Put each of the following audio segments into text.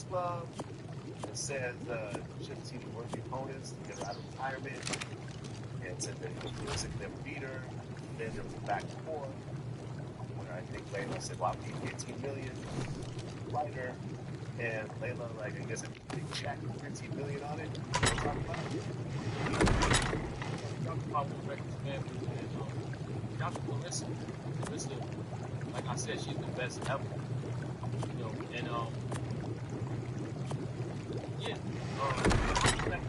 Club. It says shouldn't see the worthy opponents to get her out of retirement. And said that Lewis could never beat her. Then there was a back and forth where I think Layla said, well, I'll give you 15 million, fight her. And Layla, like, I guess a big check, 15 million on it. We'll talk about it. Talk about what records family and shout to Melissa. Melissa, like I said, she's the best ever. You know, and yeah, let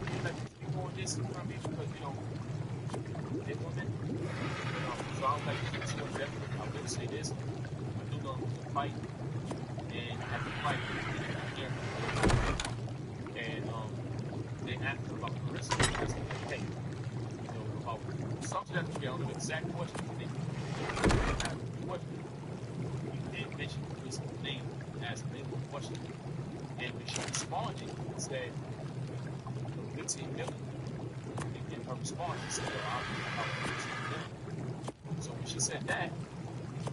people on this from me because you know they're women. So I don't like to get too in depth. I will say this: I do know who's the fight, and at the fight, and they asked her about Marissa. They asked her like, hey, you know, about something that I don't know the exact question. What you did mention Marissa's name as a name of question, and when she responded, said 15 million. And her response, she said, well, I'll give about 15 million. So when she said that,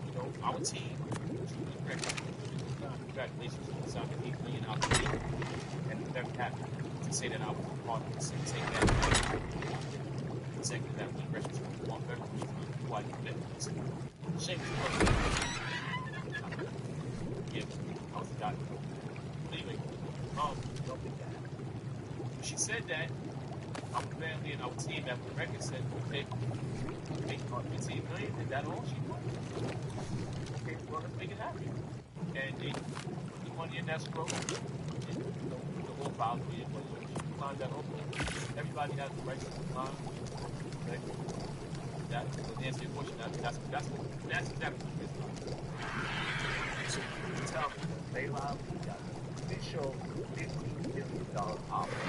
you know, our team, congratulations on signing $8 million out of it. And I'm very happy to say that I was a part of this and take that second that we records from Mark Beverly quite a bit. Shame to yeah, I was a guy. Anyway, she said that our family and our team at the record said, okay, make 15 million, and that all she wanted. Okay, well, let's make it happen. And they put the money in that scroll, and you know, the whole file, she climbed that open. Everybody has the right to climb. Okay? That will answer your question. That's exactly what it is. So you can tell me that Layla got the official $50 million offer.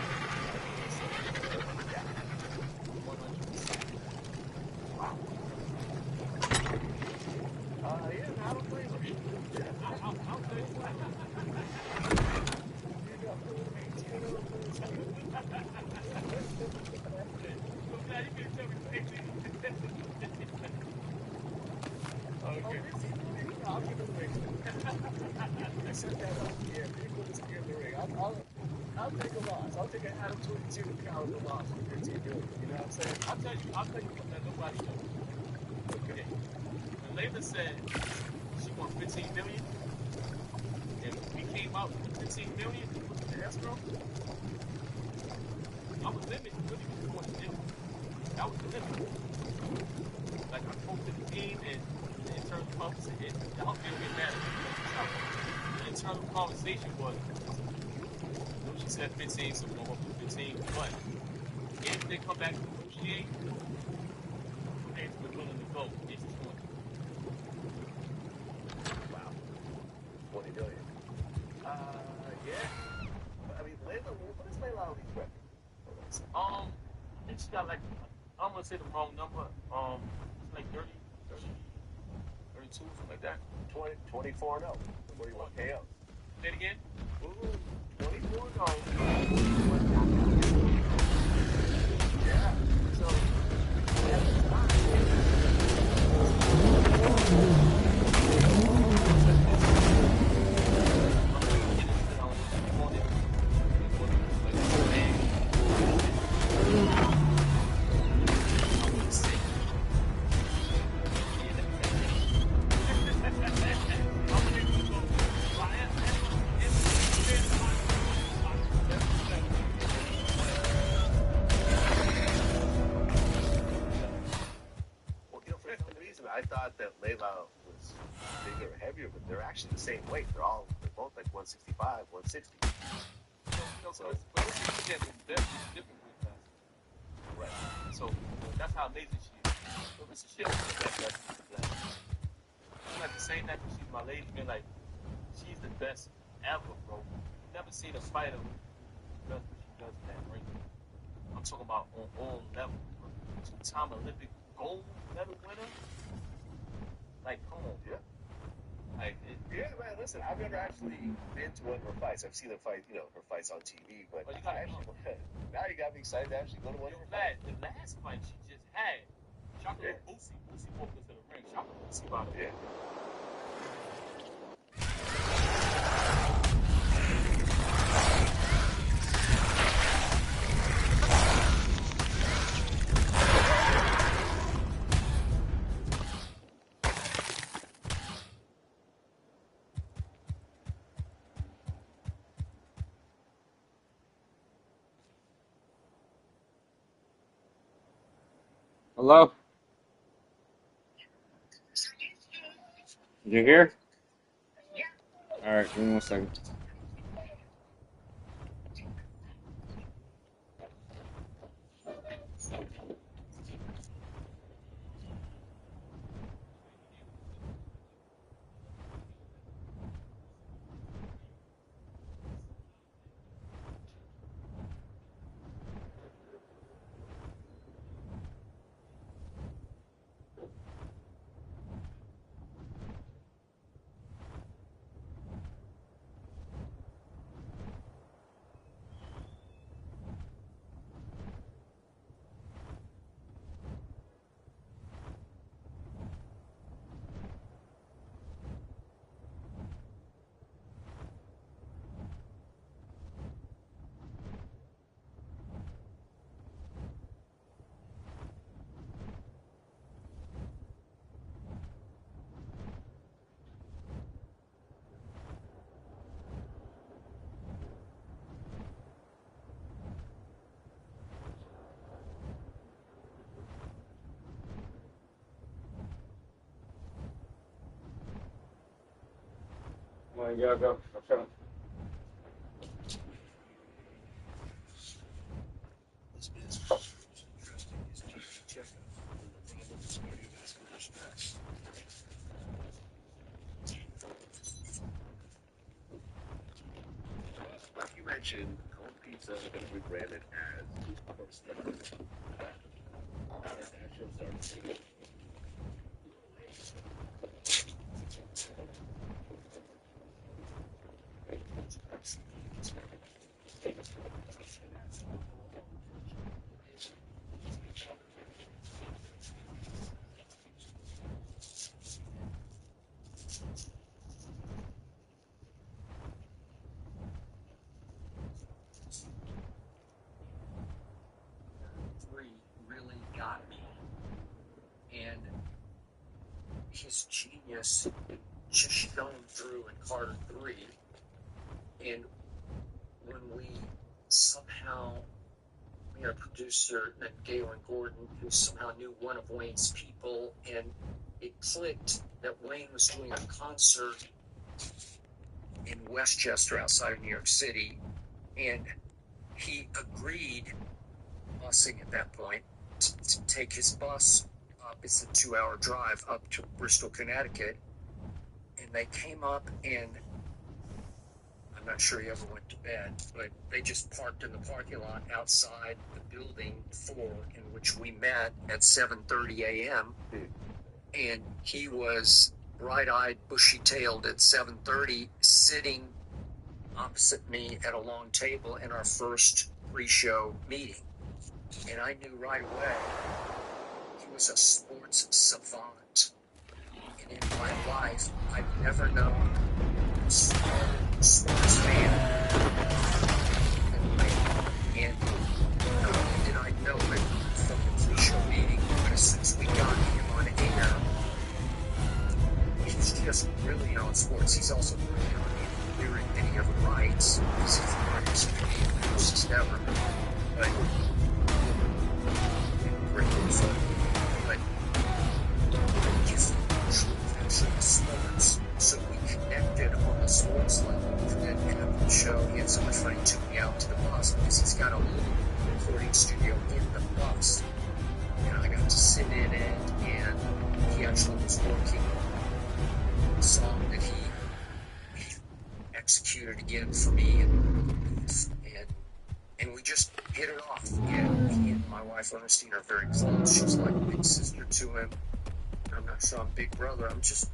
Wow. Yeah, I don't blame her. I'll tell you what. Okay. I'll give it a ring. I set that up. Yeah, people just give the ring. I'll take a loss. I'll take an Adam 22 caliber loss for 15 million. You know what I'm saying? I'll tell you something that nobody knows. Okay. When Layla said she won 15 million, and we came out with 15 million with the escrow, I was limited really before the deal. That was the limit. Like I spoke to the team and the internal conversation, y'all feel me mad. The internal conversation was, she said 15, so we're going to go for 15, but if they come back to negotiate, and we're willing to go, it's 20. Wow. 20 million. Yeah. I mean, Layla, what is Layla on these records? I think she got like, I'm going to say the wrong number, it's like 30, 32, something like that. 24 0. What do you want KO? Say it again? Ooh, 24 0. Yeah. So, at the time, I thought that Layla was bigger or heavier, but they're actually the same weight. They're both like 165, 160. So it's different with us. Right. So that's how lazy she is. So this is shit. I'm not saying that because she's my lady, man. Like, she's the best ever, bro. You never seen a fighter who does what she does in that ring. I'm talking about on all levels. 2-time Olympic gold medal winner. Like, come on, yeah. Like, yeah, man. Listen, I've never actually been to one of her fights. I've seen her fight, her fights on TV, but well, now you got me excited to actually go to one of her fights. The last fight she just had, Shaka Boosie walked into the ring. Shaka Boosie about it. Yeah. Hello? Did you hear? Alright, give me 1 second. Come on, you gotta go. I'm coming. This is interesting. His GP checkup for the problem is cardiovascular stress. Like you mentioned, cold pizza is going to be branded as first class. As Astros started singing. Three really got me, and his genius just shone through in Carter 3. And when we somehow, we had a producer named Galen Gordon who somehow knew one of Wayne's people, and it clicked that Wayne was doing a concert in Westchester outside of New York City, and he agreed, busing at that point, to take his bus up. It's a 2-hour drive up to Bristol, Connecticut. And they came up, and I'm not sure he ever went to bed, but they just parked in the parking lot outside the building 4 in which we met at 7:30 a.m. And he was bright-eyed, bushy-tailed at 7:30, sitting opposite me at a long table in our first pre-show meeting. And I knew right away he was a sports savant. And in my life, I've never known a sports fan than Wayne. And not only did I know it from the pre-show meeting, but as soon as we got him on air, he's just really on sports. He's also brilliant on the lyric that he ever writes. He's the greatest comedian lyricist ever. But great also. But he's true sports. So we connected on the sports level. And after the show, he had so much fun. He took me out to the bus because he's got a little recording studio in the bus. And I got to sit in it, and he actually was working a song that he executed again for me, and we just hit it off. And he and my wife Ernestine are very close. She's like a big sister to him. I'm not sure I'm big brother. I'm just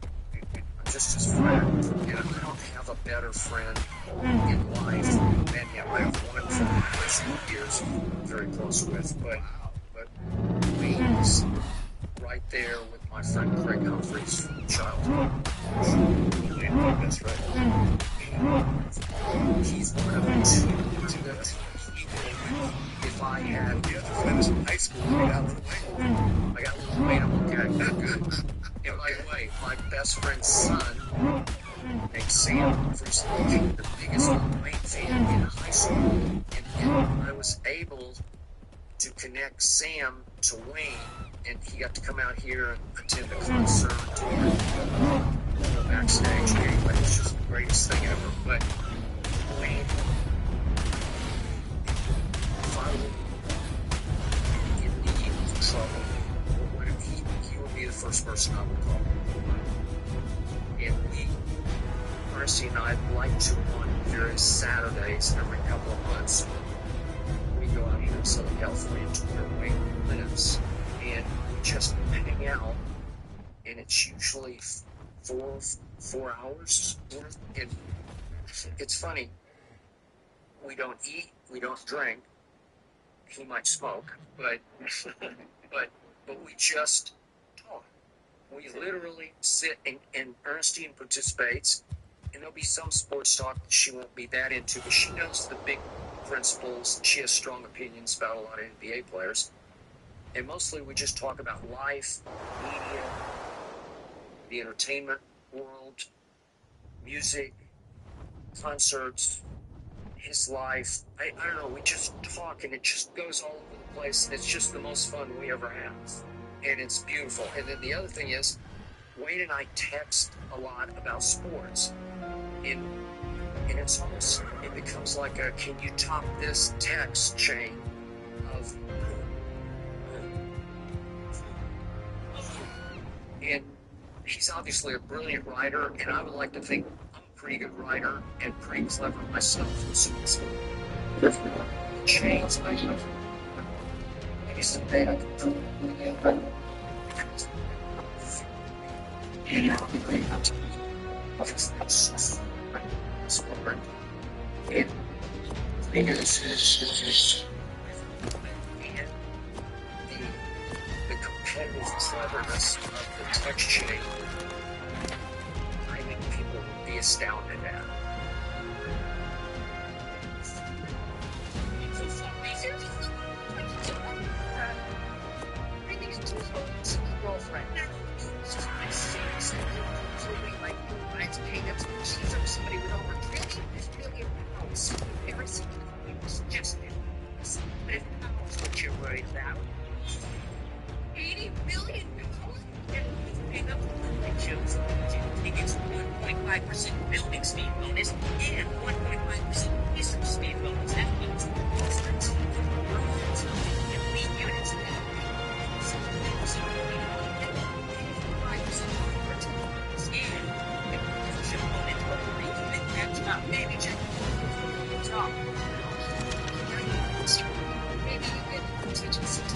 his friend. And I don't have a better friend in life than him. I have one from the recent years I'm very close with, but Wayne's right there with my friend Craig Humphreys from childhood. That's right. He's one of the two that if I had, When I was in high school, I got the way. I got a little Wayne, I'm okay. And by the way, my best friend's son, named Sam Humphreys, became the biggest Wayne fan in high school. And I was able to connect Sam to Wayne, and he got to come out here and attend the concert backstage. Anyway, it's just the greatest thing ever. But Wayne finally in deep trouble. He would be the first person I would call. And Mercy and I like to, on various Saturdays every couple of months, we go out here in Southern California to where Wayne lives, and we just hang out, and it's usually four hours worth. And it's funny, we don't eat, we don't drink. He might smoke, but we just talk. We literally sit, and Ernestine participates, and there'll be some sports talk that she won't be that into, but she knows the big principles. She has strong opinions about a lot of NBA players. And mostly we just talk about life, media, the entertainment world, music, concerts, his life. I don't know, we just talk, and it just goes all over the place. It's just the most fun we ever have. And it's beautiful. And then the other thing is, Wayne and I text a lot about sports. And it's almost, it becomes like a, can you top this text chain of, and he's obviously a brilliant writer, and I would like to think I'm a pretty good writer and pretty clever myself. So it's chains, maybe someday I can put it together. And I'll be great out to sport. And the competitive cleverness of the text chain, I think people would be astounded at. Girlfriend. She's my serious. Like, mine's paying up. She's up somebody with over $3 billion. Every single thing was just it. But if that's what you're worried about, $80 billion? And he's paying up the shows. He gets 1.5% building speed bonus and 1.5% business speed bonus. That means elite units. Maybe check top. Maybe you can teach us some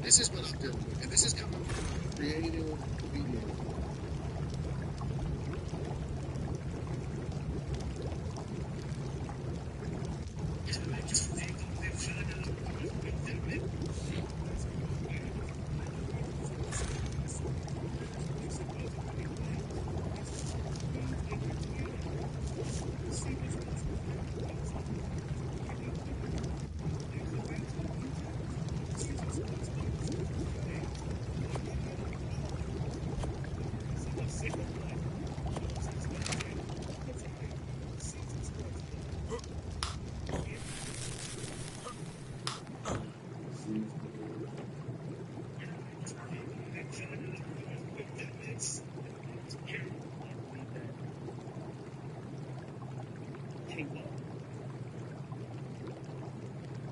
This is what I'm doing, and this is coming from creative media.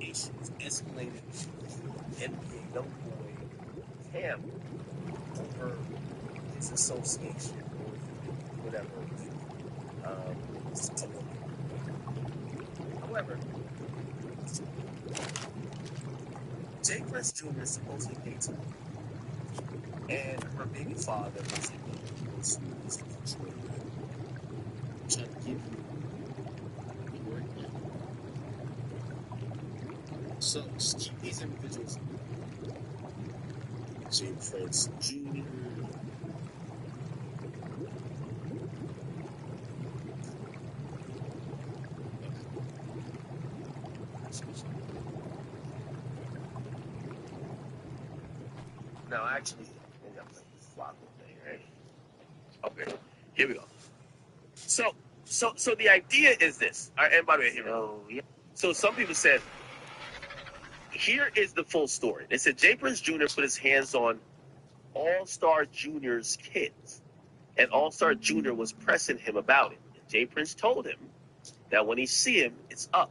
Issues escalated NBA YoungBoy Cam over his association or whatever. However, Jay Prince Jr. supposedly dates her, and her baby father was trying to give you the word. So these individuals, Jay Prince Jr. Now, actually, I think I'm playing the flop thing, right? Okay, here we go. So the idea is this. All right, and by the way, here we go. Yeah. So some people said, here is the full story. They said Jay Prince Jr. put his hands on All-Star Jr.'s kids, and All-Star Jr. was pressing him about it. And Jay Prince told him that when he see him, it's up.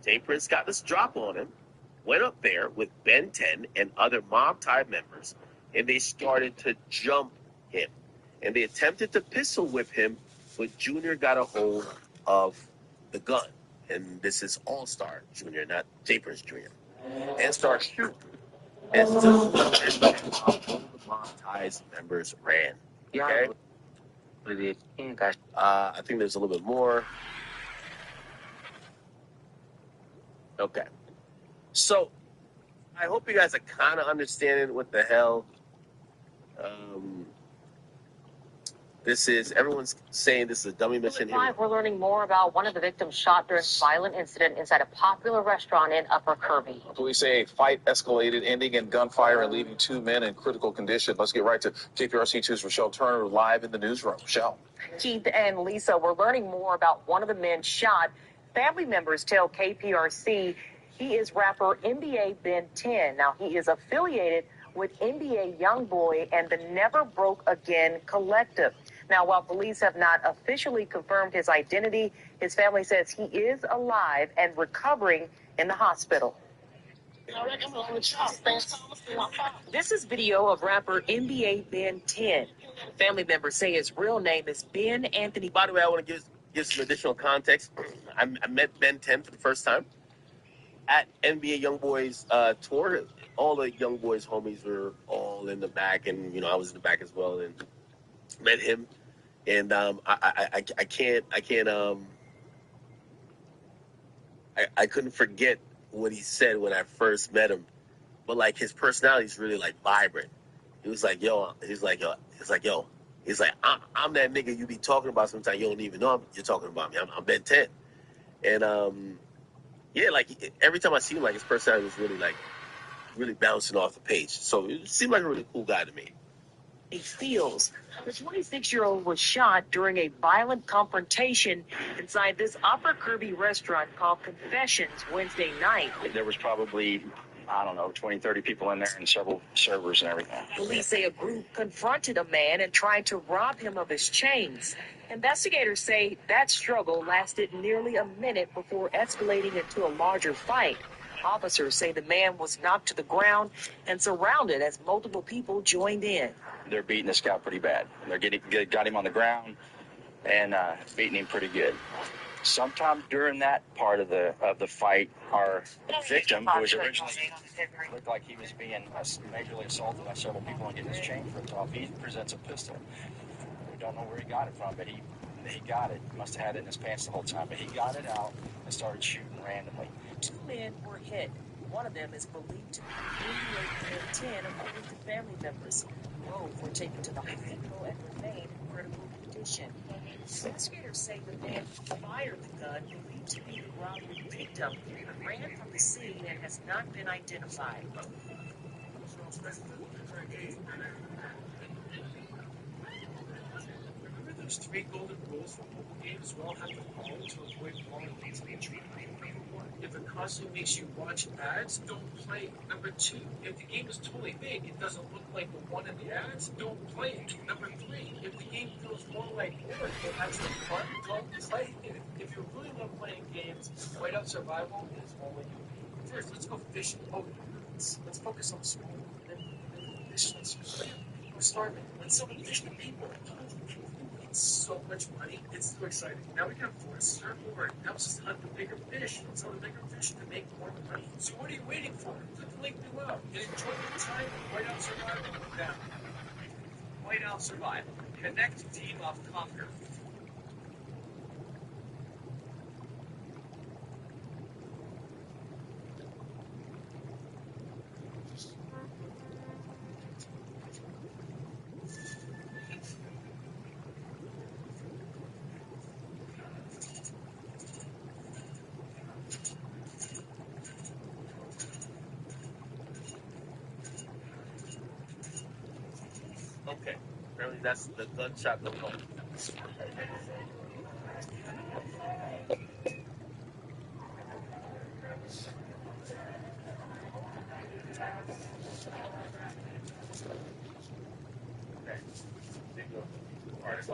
Jay Prince got this drop on him, went up there with Ben 10 and other Mob Tie members, and they started to jump him. And they attempted to pistol whip him, but Junior got a hold of the gun. And this is All-Star Junior, not Jay Prince Jr. And started shooting. And all the Mob Ties members ran. Okay? I think there's a little bit more. Okay. So, I hope you guys are kind of understanding what the hell this is. Everyone's saying this is a dummy mission. Live, we're learning more about one of the victims shot during a violent incident inside a popular restaurant in Upper Kirby. Police say a fight escalated, ending in gunfire and leaving two men in critical condition. Let's get right to KPRC2's Rochelle Turner live in the newsroom. Rochelle. Keith and Lisa, we're learning more about one of the men shot. Family members tell KPRC he is rapper NBA Ben 10. Now, he is affiliated with NBA YoungBoy and the Never Broke Again Collective. Now, while police have not officially confirmed his identity, his family says he is alive and recovering in the hospital. This is video of rapper NBA Ben 10. Family members say his real name is Ben Anthony. By the way, I want to give some additional context. I met Ben 10 for the first time at NBA YoungBoy's tour. All the YoungBoys homies were all in the back, and I was in the back as well, and met him. And I couldn't forget what he said when I first met him. But like his personality is really like vibrant. He was like, yo, I'm that nigga you be talking about sometimes you don't even know you're talking about me. I'm Ben 10. And yeah, like every time I see him, like his personality was really bouncing off the page. So it seemed like a really cool guy to me. he feels. The 26-year-old was shot during a violent confrontation inside this Upper Kirby restaurant called Confessions Wednesday night. There was probably, I don't know, 20, 30 people in there and several servers and everything. Police say a group confronted a man and tried to rob him of his chains. Investigators say that struggle lasted nearly a minute before escalating into a larger fight. Officers say the man was knocked to the ground and surrounded as multiple people joined in. They're beating this guy pretty bad. They're got him on the ground and beating him pretty good. Sometime during that part of the fight, our victim, who was originally looked like he was being majorly assaulted by several people and getting his chain ripped off, he presents a pistol. We don't know where he got it from, but he got it. He must have had it in his pants the whole time, but he got it out and started shooting randomly. 2 men were hit. One of them is believed to be NBA 10, according to family members. Both were taken to the hospital and remain in critical condition. Investigators say the man who fired the gun, believed to be the robbery victim, ran from the scene and has not been identified. Remember those 3 golden rules for mobile games we all have to follow to avoid falling into the tree? If it constantly makes you watch ads, don't play. Number 2, if the game is totally fake, it doesn't look like the one in the ads, don't play it. Number 3, if the game feels more like work than actually fun, don't play it. If you really love playing games, Whiteout Survival is all you need. First, let's go fishing. Oh, let's focus on small. Then fish. Let's we're starving. Let's sell the fish to people. It's so much money. It's so exciting. Now we can afford a surfboard. Helps us hunt the bigger fish. Let's sell the bigger fish to make more money. So what are you waiting for? Click the link below and enjoy the time of Whiteout Survival. Now, Whiteout Survival. Connect, team up, conquer. Okay. Apparently that's the gunshot going on. Okay. There you go. All right, so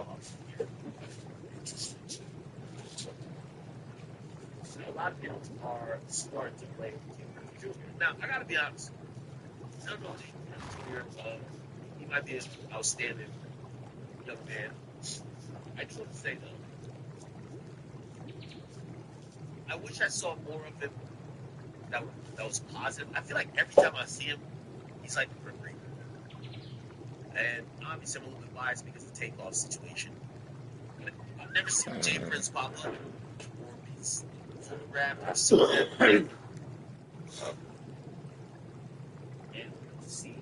a lot of people are starting to play Junior. Now, I gotta be honest. I don't know Junior. He might be an outstanding young man. I just want to say though, I wish I saw more of him that was positive. I feel like every time I see him, he's like the Grim Reaper. And obviously I'm a little bit biased because of the takeoff situation. But I've never seen Jay Prince pop up or be photographed or seen him. And to see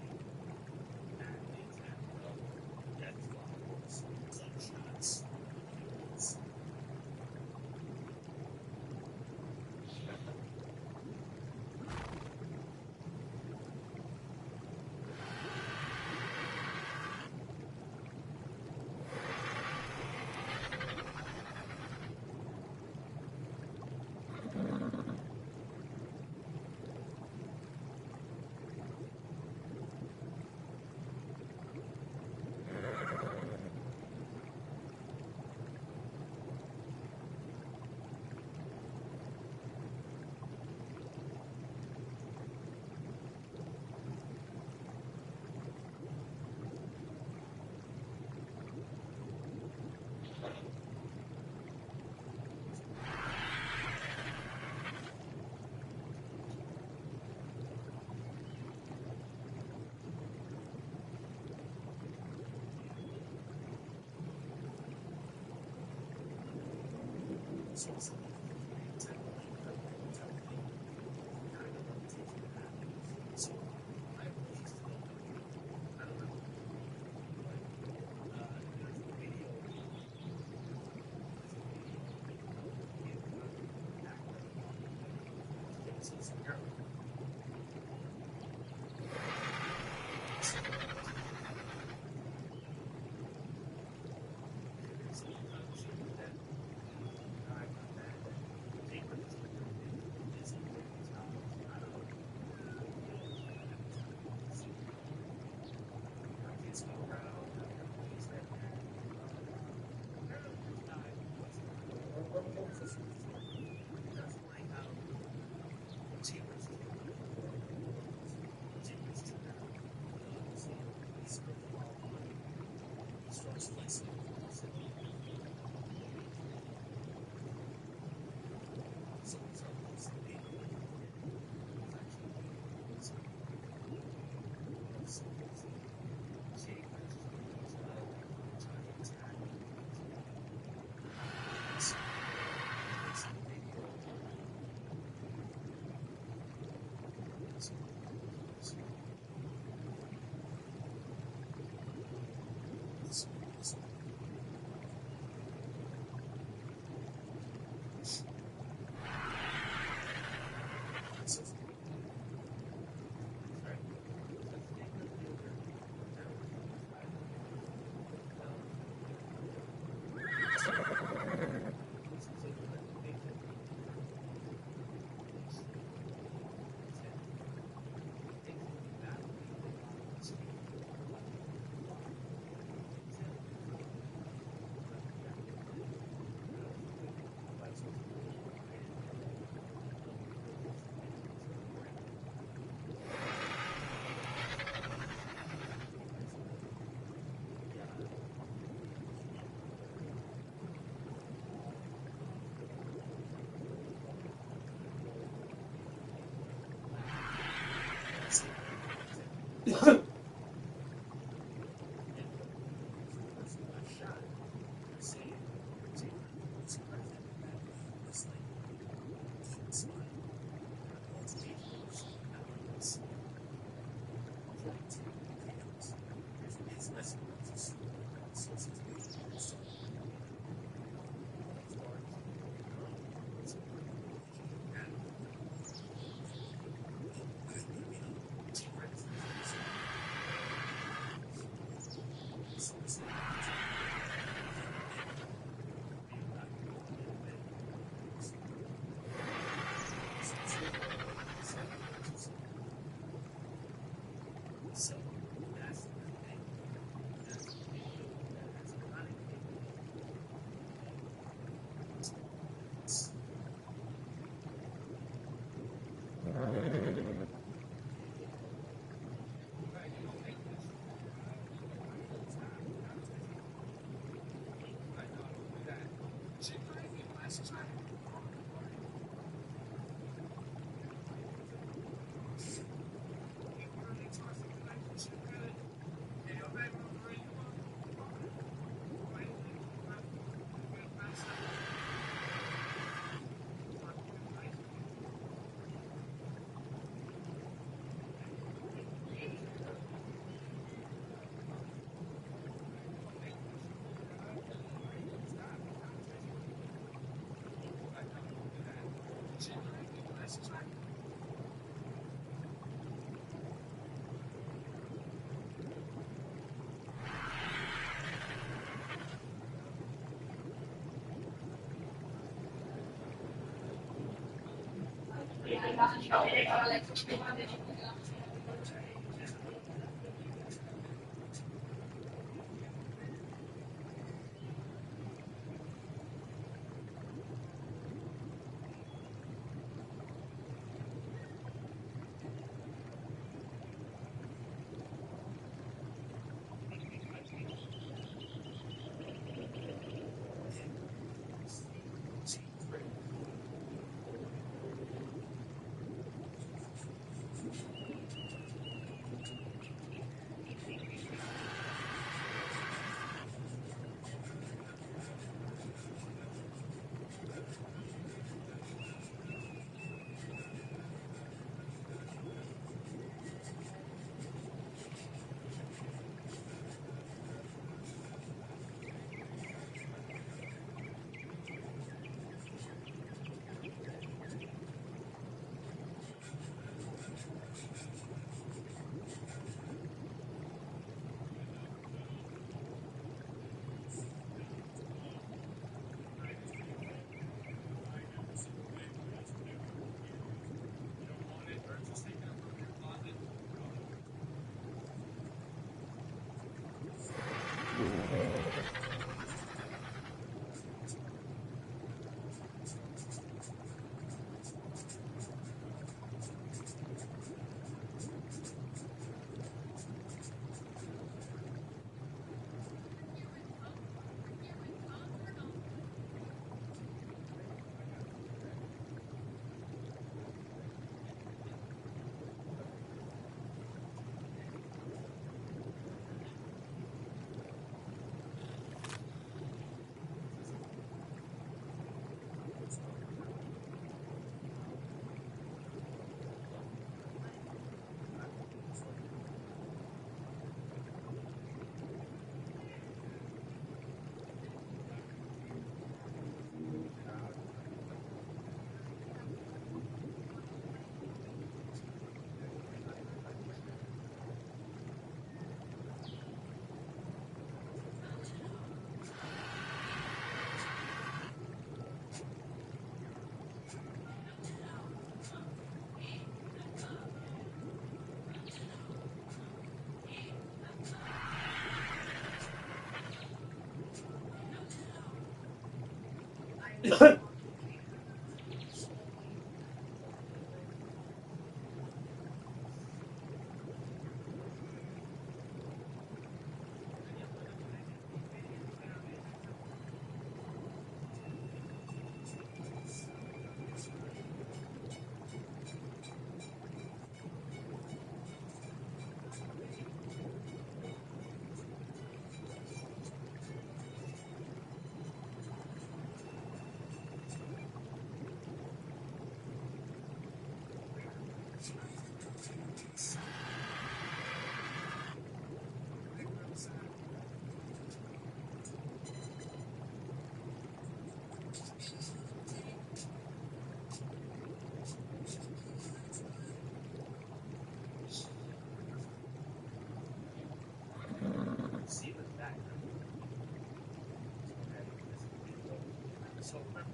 So remember,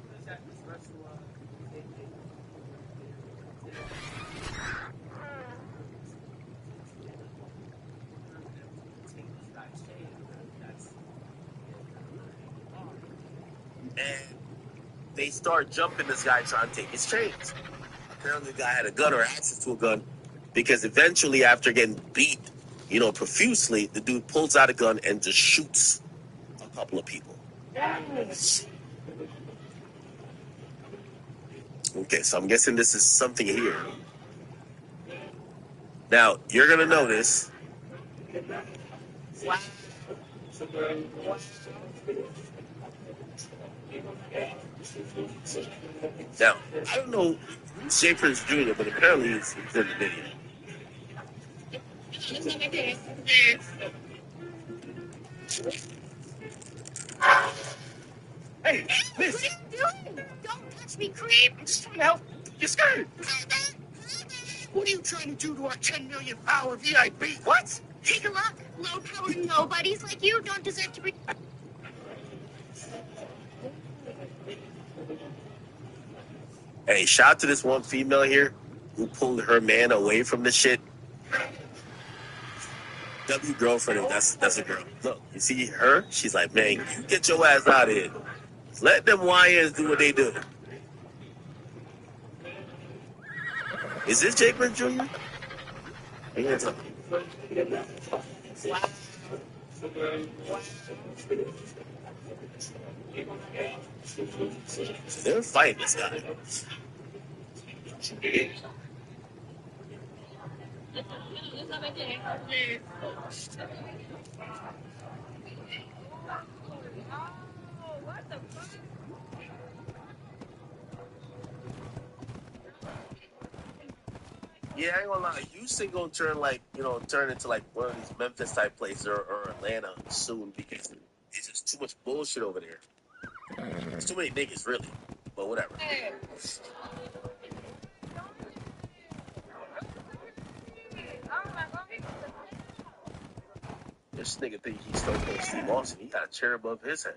what is that? This restaurant. And they start jumping this guy trying to take his chains. Apparently, the guy had a gun or access to a gun because eventually, after getting beat, profusely, the dude pulls out a gun and just shoots a couple of people. Okay, so I'm guessing this is something here. Now, you're going to notice. Now, I don't know who's Jay Prince Jr., but apparently he's in the video. Hey, miss! What are you doing? Don't touch me, creep! I'm just trying to help. You're scared! What are you trying to do to our 10 million power VIP? What? Take a look. Low power nobodies like you don't deserve to be. Hey, shout out to this one female here who pulled her man away from the shit. W girlfriend, that's a girl. Look, you see her? She's like, man, you get your ass out of here. Let them YNs do what they do. Is this Jay Prince Jr.? They're fighting this guy. Yeah, I ain't gonna lie. Houston gonna turn into like one of these Memphis type places or Atlanta soon because it's just too much bullshit over there. There's too many niggas, really. But whatever. This nigga think he's Stone Cold Steve Austin. He got a chair above his head.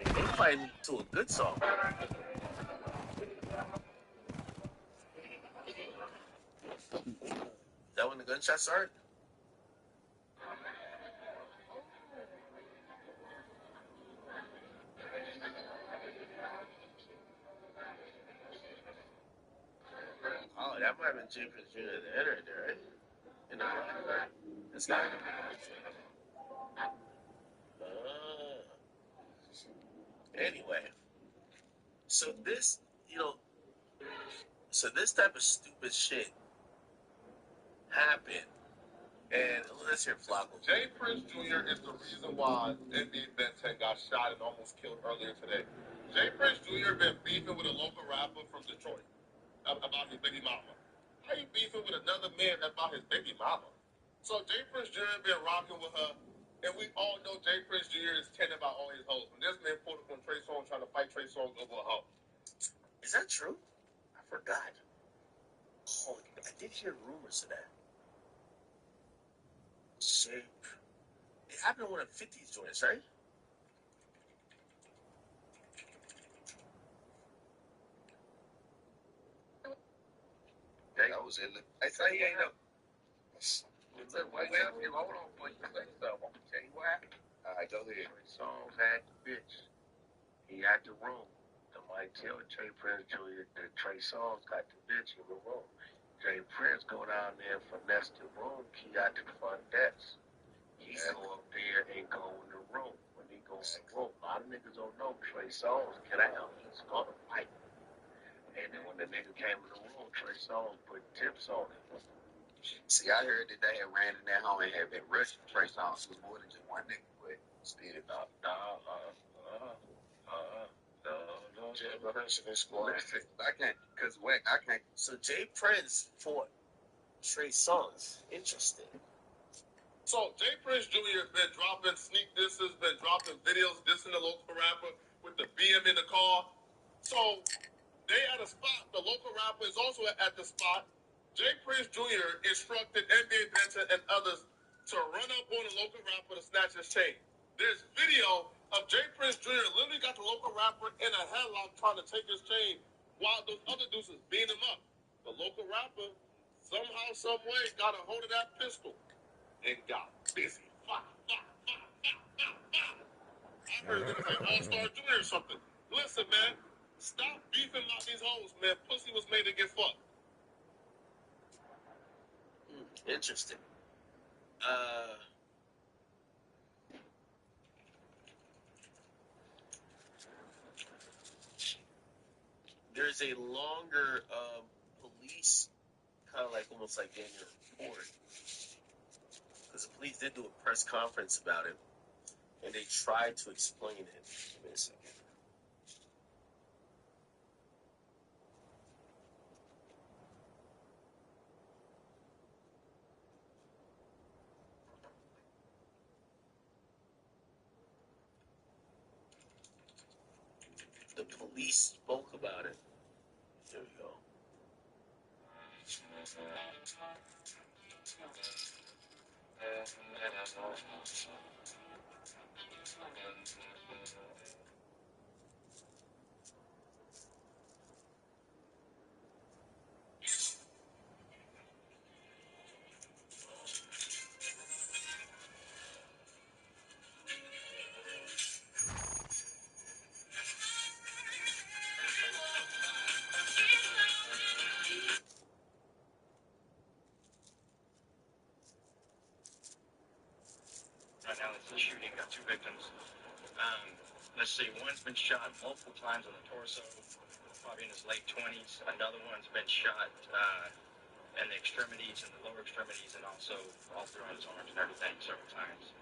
They fighting to a good song. That when the gunshots start? Oh, that might have been Jay Prince Jr. at the end right there, right? In the right? This guy. Anyway, so this, this type of stupid shit happened. And let's hear Flacco. Jay Prince Jr. is the reason why NBA Ben 10 got shot and almost killed earlier today. Jay Prince Jr. been beefing with a local rapper from Detroit about his baby mama. How you beefing with another man about his baby mama? So Jay Prince Jr. been rocking with her, and we all know Jay Prince Jr. is tenning about all his hoes. When this man pulled up on Trey Songz trying to fight Trey Songz over a hoe. Is that true? I forgot. Oh, I did hear rumors of that. Shape. It happened in one of 50's joints, right? was in the. I say he ain't no. Hold on, boy. You say something. I'm gonna tell you what happened. All right, go ahead. Trey Songz had the bitch. He had the room. Somebody tell Jay Prince Jr. that Trey Songz got the bitch in the room. Jay Prince go down there and finesse the room. He got the front desk. He go up there and go in the room. When he go in the room, a lot of niggas don't know Trey Songz get out. He's gonna fight. And then when the nigga came in the room, Trey Songz put tips on him. See, I heard that they had ran in that home and had been rushing Trey Songz. It was more than just one nigga, but still. Jay Prince and his squad. I can't. So Jay Prince fought Trey Songz. Interesting. So Jay Prince Jr. been dropping sneak disses, been dropping videos dissing the local rapper with the BM in the car. So they at a spot. The local rapper is also at the spot. Jay Prince Jr. instructed NBA Benson and others to run up on the local rapper to snatch his chain. There's video of Jay Prince Jr. literally got the local rapper in a headlock trying to take his chain while those other dudes is beating him up. The local rapper somehow, some way got a hold of that pistol and got busy. I heard it was like All-Star Junior or something. Listen, man, stop beefing about these hoes, man. Pussy was made to get fucked. Interesting. There's a longer police, kind of like almost like annual report, because the police did do a press conference about it, and they tried to explain it. Give me a second. The police spoke about it. There we go. Right now, it's a shooting, got two victims. Let's see, one's been shot multiple times on the torso, probably in his late 20s. Another one's been shot in the extremities, in the lower extremities, and also all throughout his arms and everything several times.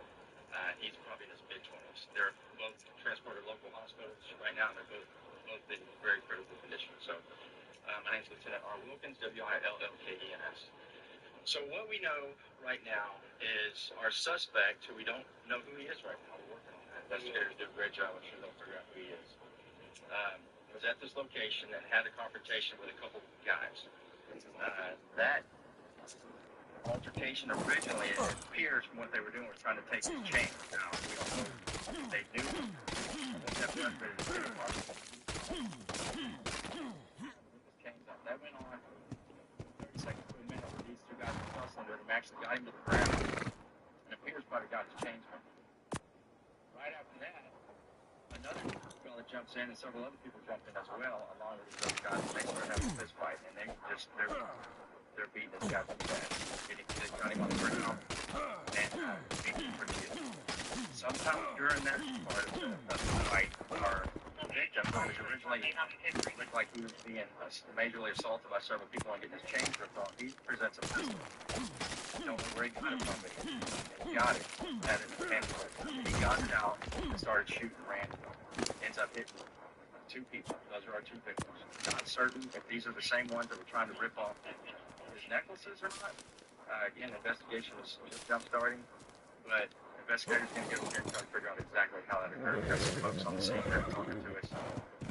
He's probably in his mid-20s. They're both transported to local hospitals right now, and they're both in very critical condition. So, my name is Lieutenant R. Wilkins, Willkens. So what we know right now is our suspect, who we don't know who he is right now, we're working on that. Investigators do a great job. I'm sure they'll figure out who he is. Was at this location and had a confrontation with a couple of guys. That altercation originally, it appears from what they were doing, was trying to take his chain. Now, we don't know if they do. That went on 30 seconds to a minute where these two guys were tussling with him, actually got him to the ground, and appears probably got his chains from him. Right after that, another fella jumps in, and several other people jumped in as well, along with these other guys, and they started having a fist fight, and they're beating this guy pretty bad. They got him on the ground, and beating him pretty good. Sometime during that part of the fight, our victim, who was originally looked like he was being majorly assaulted by several people and getting his chains ripped off, he presents a pistol. Don't know where he got it from, but he got it at his hand. He got it out and started shooting random. Ends up hitting two people. Those are our two victims. Not certain if these are the same ones that were trying to rip off his necklaces or not. Again, the investigation was just jump starting, but investigators going to get over here and try to figure out exactly how that occurred. We've got some folks on the scene that are talking to us.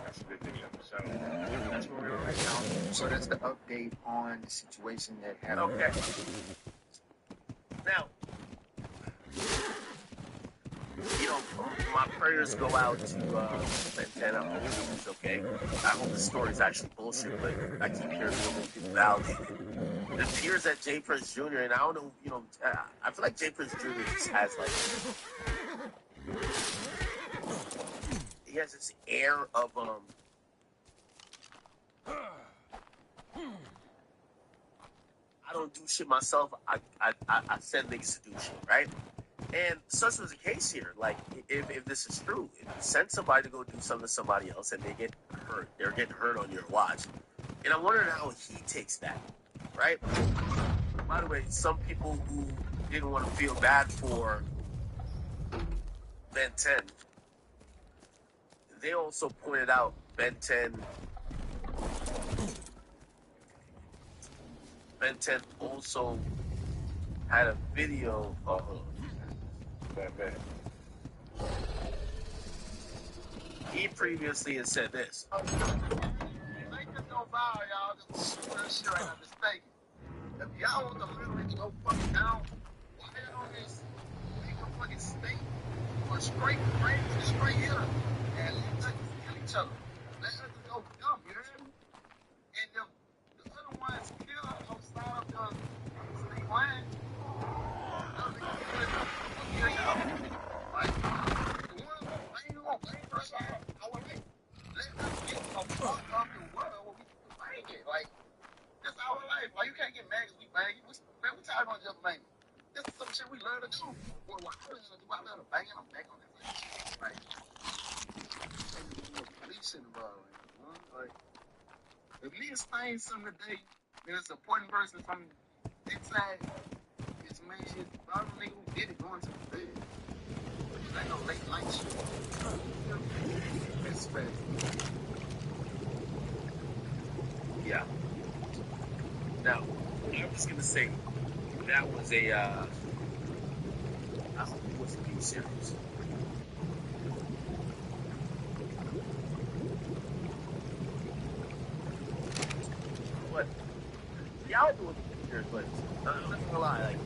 That's a good video. So that's where we are right now. So that's the update on the situation that happened. Okay. Now, you know, my prayers go out to Ben 10. I hope he's okay. I hope the story is actually bullshit, but I keep hearing people validate it. It appears that Jay Prince Jr., and I don't know, you know, I feel like Jay Prince Jr. just has like, he has this air of I don't do shit myself. I send niggas to do shit, right? And such was the case here. Like, if this is true, if you send somebody to go do something to somebody else and they get hurt, they're getting hurt on your watch. And I'm wondering how he takes that, right? By the way, some people who didn't want to feel bad for Ben 10, they also pointed out Ben 10 also had a video of man. He previously had said this. Make this go viral, y'all. This is real shit right now. Just fake it. If y'all want the literally to go fucking down, why y'all on this? Make a fucking state or straight frame to the straight hitter and let us kill each other. Let us go dumb, you heard me? And the other ones kill outside of the state line. Like, the one who blame us out, I would like, let us get a fuck up in the world where we can bang it. Like, that's our life. Like, you can't get mad because we bang it. Man, we tired of just banging. This is some shit we learn to do. Well, what I learned to do, I learned to bang and I'm back on that shit. Like, police involved. Like, if Leah's saying something today, then it's a important person from inside. It's man shit. All the nigga who did it going to the bed. Ain't no late night shit. That's fact. Yeah. Now, I'm just gonna say that was a I hope it wasn't being serious. But y'all doing serious, but I'm not gonna lie, like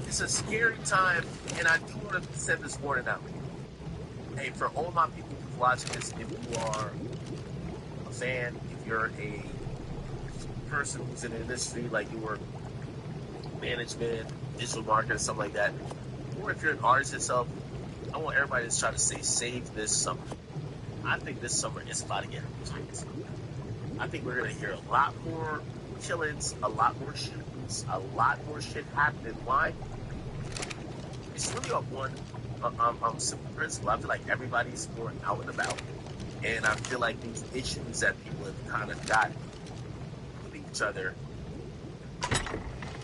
it's a scary time, and I do want to send this warning out. Hey, for all my people who's watching this, if you are a fan, if you're a person who's in the industry, like you work management, digital marketing, something like that, or if you're an artist yourself, I want everybody to try to stay safe this summer. I think this summer is about to get crazy. I think we're going to hear a lot more killings, a lot more shootings, a lot more shit happening. Why? It's really on one simple principle. I feel like everybody's more out and about. And I feel like these issues that people have kind of got with each other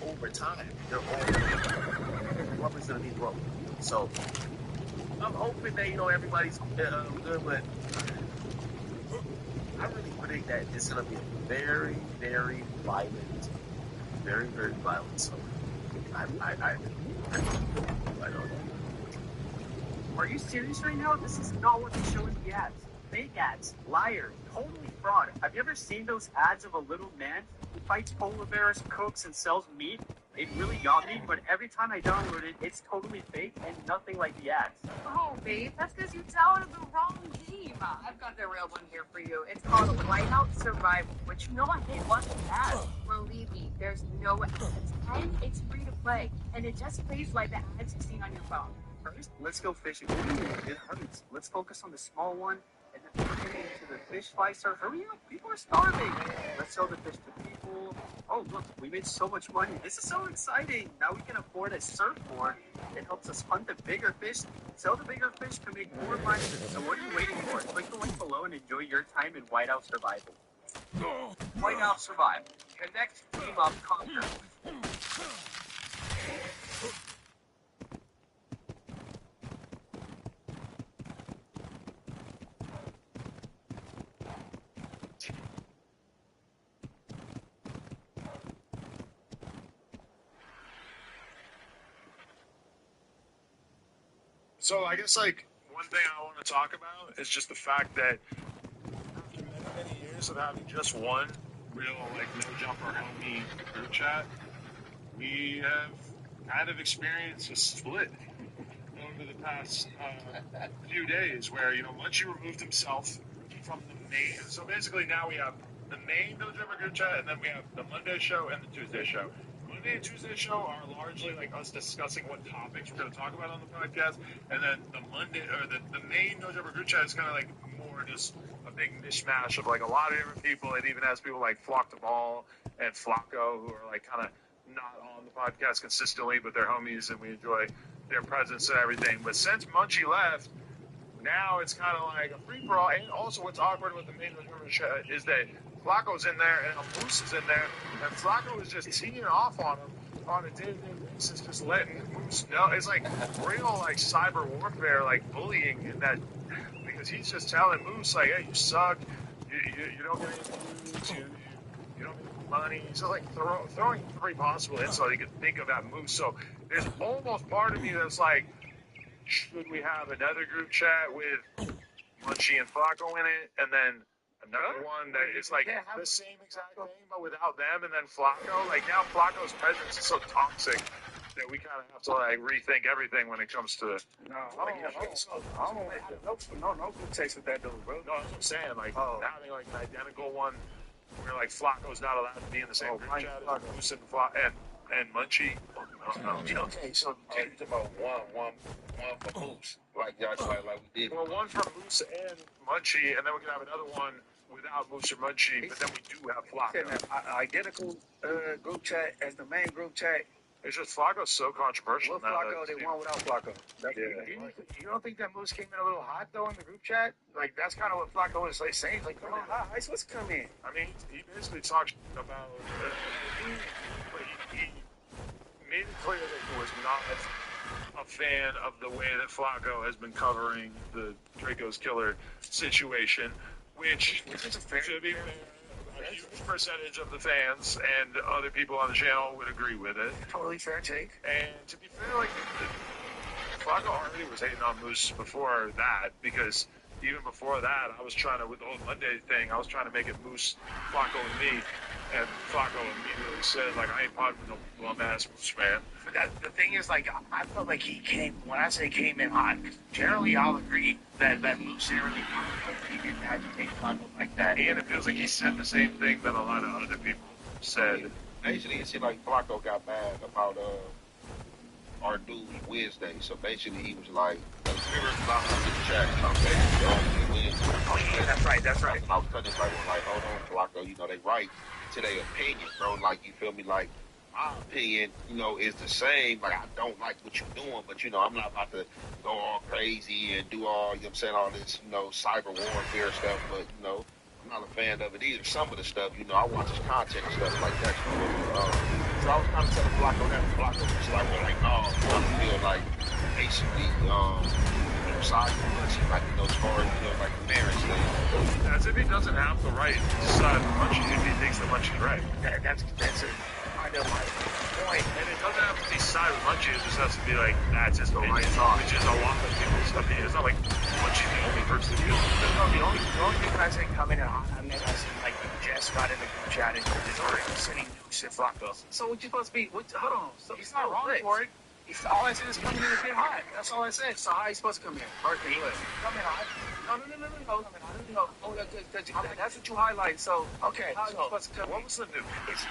over time, they're all rubber's going to be the road. So I'm hoping that, you know, everybody's good, but I really predict that it's going to be a very, very violent, very, very violent summer. I don't know. Are you serious right now? This is not what they show in the ads. Fake ads, liars, totally fraud. Have you ever seen those ads of a little man who fights polar bears, cooks, and sells meat? It really got me, but every time I download it, it's totally fake and nothing like the ads. Oh, babe, that's because you downloaded the wrong game. I've got the real one here for you. It's called Whiteout Survival, which you know I hate watching ads. Believe me, there's no ads, and it's free to play, and it just plays like the ads you've seen on your phone. First, let's go fishing. Ooh, it hurts. Let's focus on the small one, and then we're getting into the fish fly. Start hurry up, people are starving. Let's sell the fish to people. Oh, look, we made so much money. This is so exciting. Now we can afford a surfboard. It helps us hunt the bigger fish. Sell the bigger fish to make more money. So what are you waiting for? Click the link below and enjoy your time in Whiteout Survival. Whiteout Survival. Connect, team up, conquer. So I guess like one thing I want to talk about is just the fact that after many years of having just one real like no jumper homie group chat, we have kind of experienced a split. You know what over the past few days, where Munchie removed himself from the main. So basically, now we have the main No Jumper group chat, and then we have the Monday show and the Tuesday show. Monday and Tuesday show are largely like us discussing what topics we're going to talk about on the podcast, and then the main No Jumper group chat is kind of like more just a big mishmash of like a lot of different people. It even has people like Flock the Ball and Flacco, who are like kind of not on the podcast consistently, but they're homies and we enjoy their presence and everything. But since Munchie left, now it's kind of like a free-for-all. And also what's awkward with the main chat is that Flacco's in there and Moose is in there, and Flacco is just teeing off on him on a day-to-day basis, just letting Moose know. It's like real like cyber warfare, like bullying in that, because he's just telling Moose like, hey, you suck, you don't get any views, you don't get any money. So like throwing every possible insult you could think of at Moose. So there's almost part of me that's like, should we have another group chat with Munchie and Flacco in it, and then another one that is like the same exact thing but without them, and then Flacco? Like now Flacco's presence is so toxic that we kind of have to like rethink everything when it comes to. No good takes with that dude, bro. No, that's what I'm saying. Like having like an identical one where like Flacco's not allowed to be in the same group chat as Moose and Munchie. Okay, so talk about one for Moose, like we did. Well, one for Moose and Munchie, and then we can have another one without Moose or Munchie, but then we do have Flacco. Identical group chat as the main group chat. It's just Flacco's so controversial. With Flacco, they won without Flacco. You don't think that Moose came in a little hot though in the group chat? Like that's kind of what Flacco was like saying. Like, come on, how is supposed to come in? I mean, he basically talked about. He made it clear that he was not a fan of the way that Flacco has been covering the Draco's Killer situation, which is to be fair, a huge percentage of the fans and other people on the channel would agree with it. Totally fair take. And to be fair, like Flacco already was hating on Moose before that, because even before that, I was trying to, with the whole Monday thing, I was trying to make it Moose, Flacco, and me. And Flacco immediately said, like, I ain't part of no bum-ass Moose, man. But the thing is, like, I felt like he came, when I say came in hot, generally I'll agree that Moose didn't really he didn't agitate Flacco like that. And it feels like he said the same thing that a lot of other people said. Basically, it seemed like Flacco got mad about our dude Wednesday. So basically, he was like, remember about the chat, okay, Wednesday. Oh yeah, that's right. I was cutting like, hold on, Flacco, they right to their opinion, bro. Like, you feel me? Like, my opinion, is the same. Like, I don't like what you're doing, but, I'm not about to go all crazy and do all, all this, cyber warfare stuff, but, I'm not a fan of it either. Some of the stuff, I watch his content and stuff like that. So I was kind of telling Flacco that. Flacco was like, no, I feel like basically, side of Munchie, like, as far as, like the marriage thing. As if he doesn't have the right to side with Munchie if he thinks that Munchie's right. That's it. I know my point. And it doesn't have to be side with Munchie, it just has to be like, that's his opinion, which is a lot of people's opinion. It's not like Munchie's the only person who feels it. No, the only people I say come in and I mean, I see like Jess got in the group chat and is already sitting Moose and Flacco. So what you supposed to be? Hold on. So he's not wrong for it. All I said is come in and get hot. That's all I said. So how are you supposed to come in? Birthday, come in hot. No. Oh, that's what you highlight. So, okay. How are you supposed to come in? What was the news?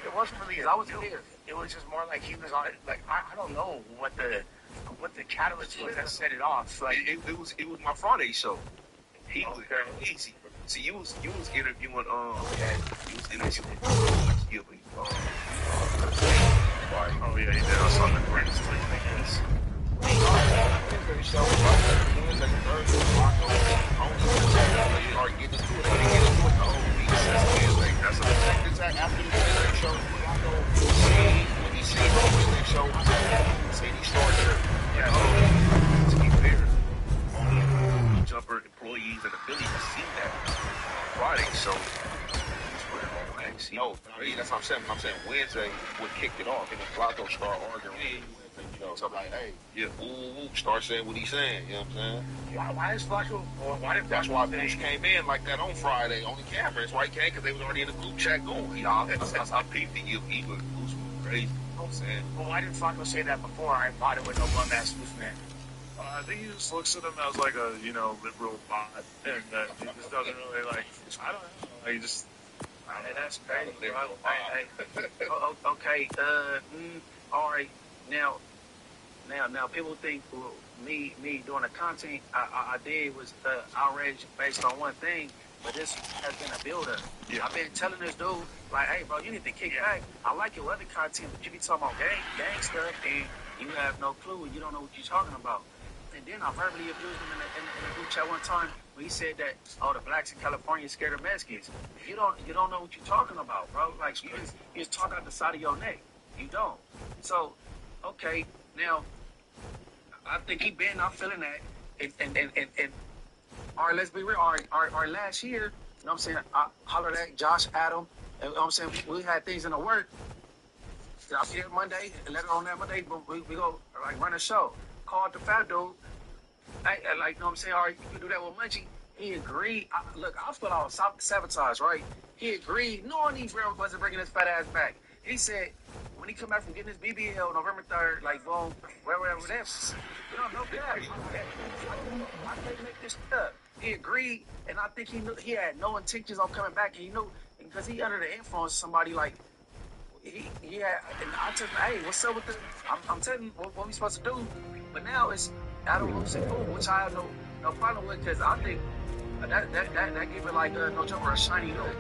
It wasn't really, I wasn't there. It was just more like he was on it. Like, I don't know what the catalyst was that set it off. Like, it was my Friday show. He was very easy. See, you was interviewing, you was interviewing Gilby. Oh yeah, he did us on the greatest thing, I guess. That's a detective attack after the Wednesday show. When he seen the Wednesday show, said he started. To be fair, only Jumper employees and affiliates seen that Friday, so no, that's what I'm saying. Wednesday would kick it off, and then Flacco start arguing. So I'm like, hey, start saying what he's saying. You know what I'm saying? Why is Flacco? That's why Moose came in like that on Friday on the camera. That's why he came, because they was already in the group chat going. I peeped at you. Moose was crazy. I'm saying. Well, why didn't Flacco say that before? I bought it with no bum-ass loose man. I think he just looks at him as like a, liberal bot, and that he just doesn't really like. I don't know. He just. Hey, that's crazy. Okay. All right. Now, people think me doing the content I did was outrage based on one thing, but this has been a builder. Yeah. I've been telling this dude, like, hey, bro, you need to kick back. I like your other content, but you be talking about gang stuff, and you have no clue, and you don't know what you're talking about. And then I verbally abused him in the group chat one time when he said that, the blacks in California are scared of Mexicans. You don't know what you're talking about, bro. Like, you just talk out the side of your neck. You don't. So, okay, now, I think I'm feeling that. And all right, let's be real. Our last year, you know what I'm saying, I hollered at Josh, Adam, and you know what I'm saying, we had things in the work. I'll see that Monday, and later on that Monday, we go, like, run a show. Called the fat dude. You know what I'm saying, all right, you can do that with Munchie. He agreed. I feel all sabotage, right? He agreed, knowing he wasn't bringing his fat ass back. He said, when he come back from getting his BBL November 3rd, like, boom, wherever that, you don't know that. I can't make this up. He agreed, and I think he knew he had no intentions on coming back, and he knew, because he under the influence of somebody like, he had, and I told him, hey, what's up with the, I'm telling you what we supposed to do, but now it's Adam losing food, which I have no problem with, because I think that give it like, no joke, or a shiny note.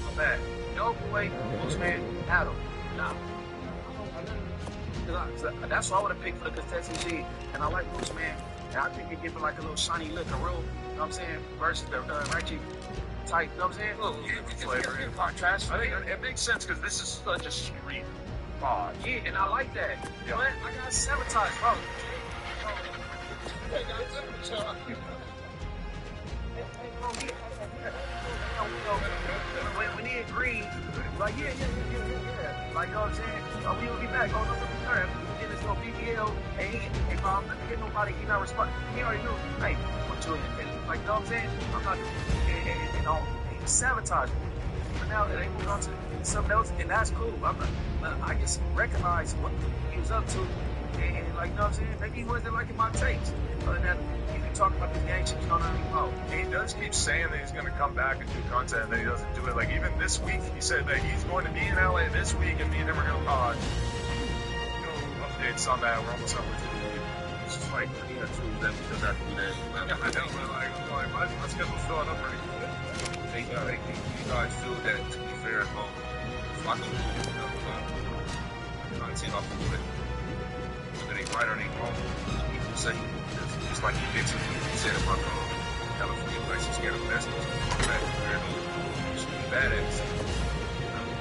No bad. No boy, loose man, Adam. Nah. That's why I would have picked for the contestant G, and I like loose man, and I think it give it like a little shiny look, a real, you know what I'm saying, versus the Reggie type, you know what I'm saying? Look, flavor and contrast. I think it makes sense because this is such a street pod. Yeah, and I like that. Yeah. But I got sabotaged, bro. When he agreed, like, yeah. Like, you know what I'm saying? We will be back. Oh, no, we get this little BBL, and if I'm not getting nobody, he not responding. He already knew, hey, what you and like, you know what I'm saying? I'm not, he sabotaged me. But now they moved on to something else, and that's cool. I just recognize what he was up to, and like, you know what I'm saying? Maybe he wasn't liking my takes. Other than you can talk about this gang shit you don't know anything about. He does keep saying that he's going to come back and do content, and then he doesn't do it. Like, even this week, he said that he's going to be in LA this week, and me and him are going to pod. Updates on that. We're almost over to the week. It's just like, Yeah, true. That we still got to do that. I know, but like my schedule's filling up pretty good. Hey, you guys feel that, to be fair, Flacco content off of it. Whether they right or they wrong, people say, just like he said about California blacks are scared of Mexicans. Black people should be badass.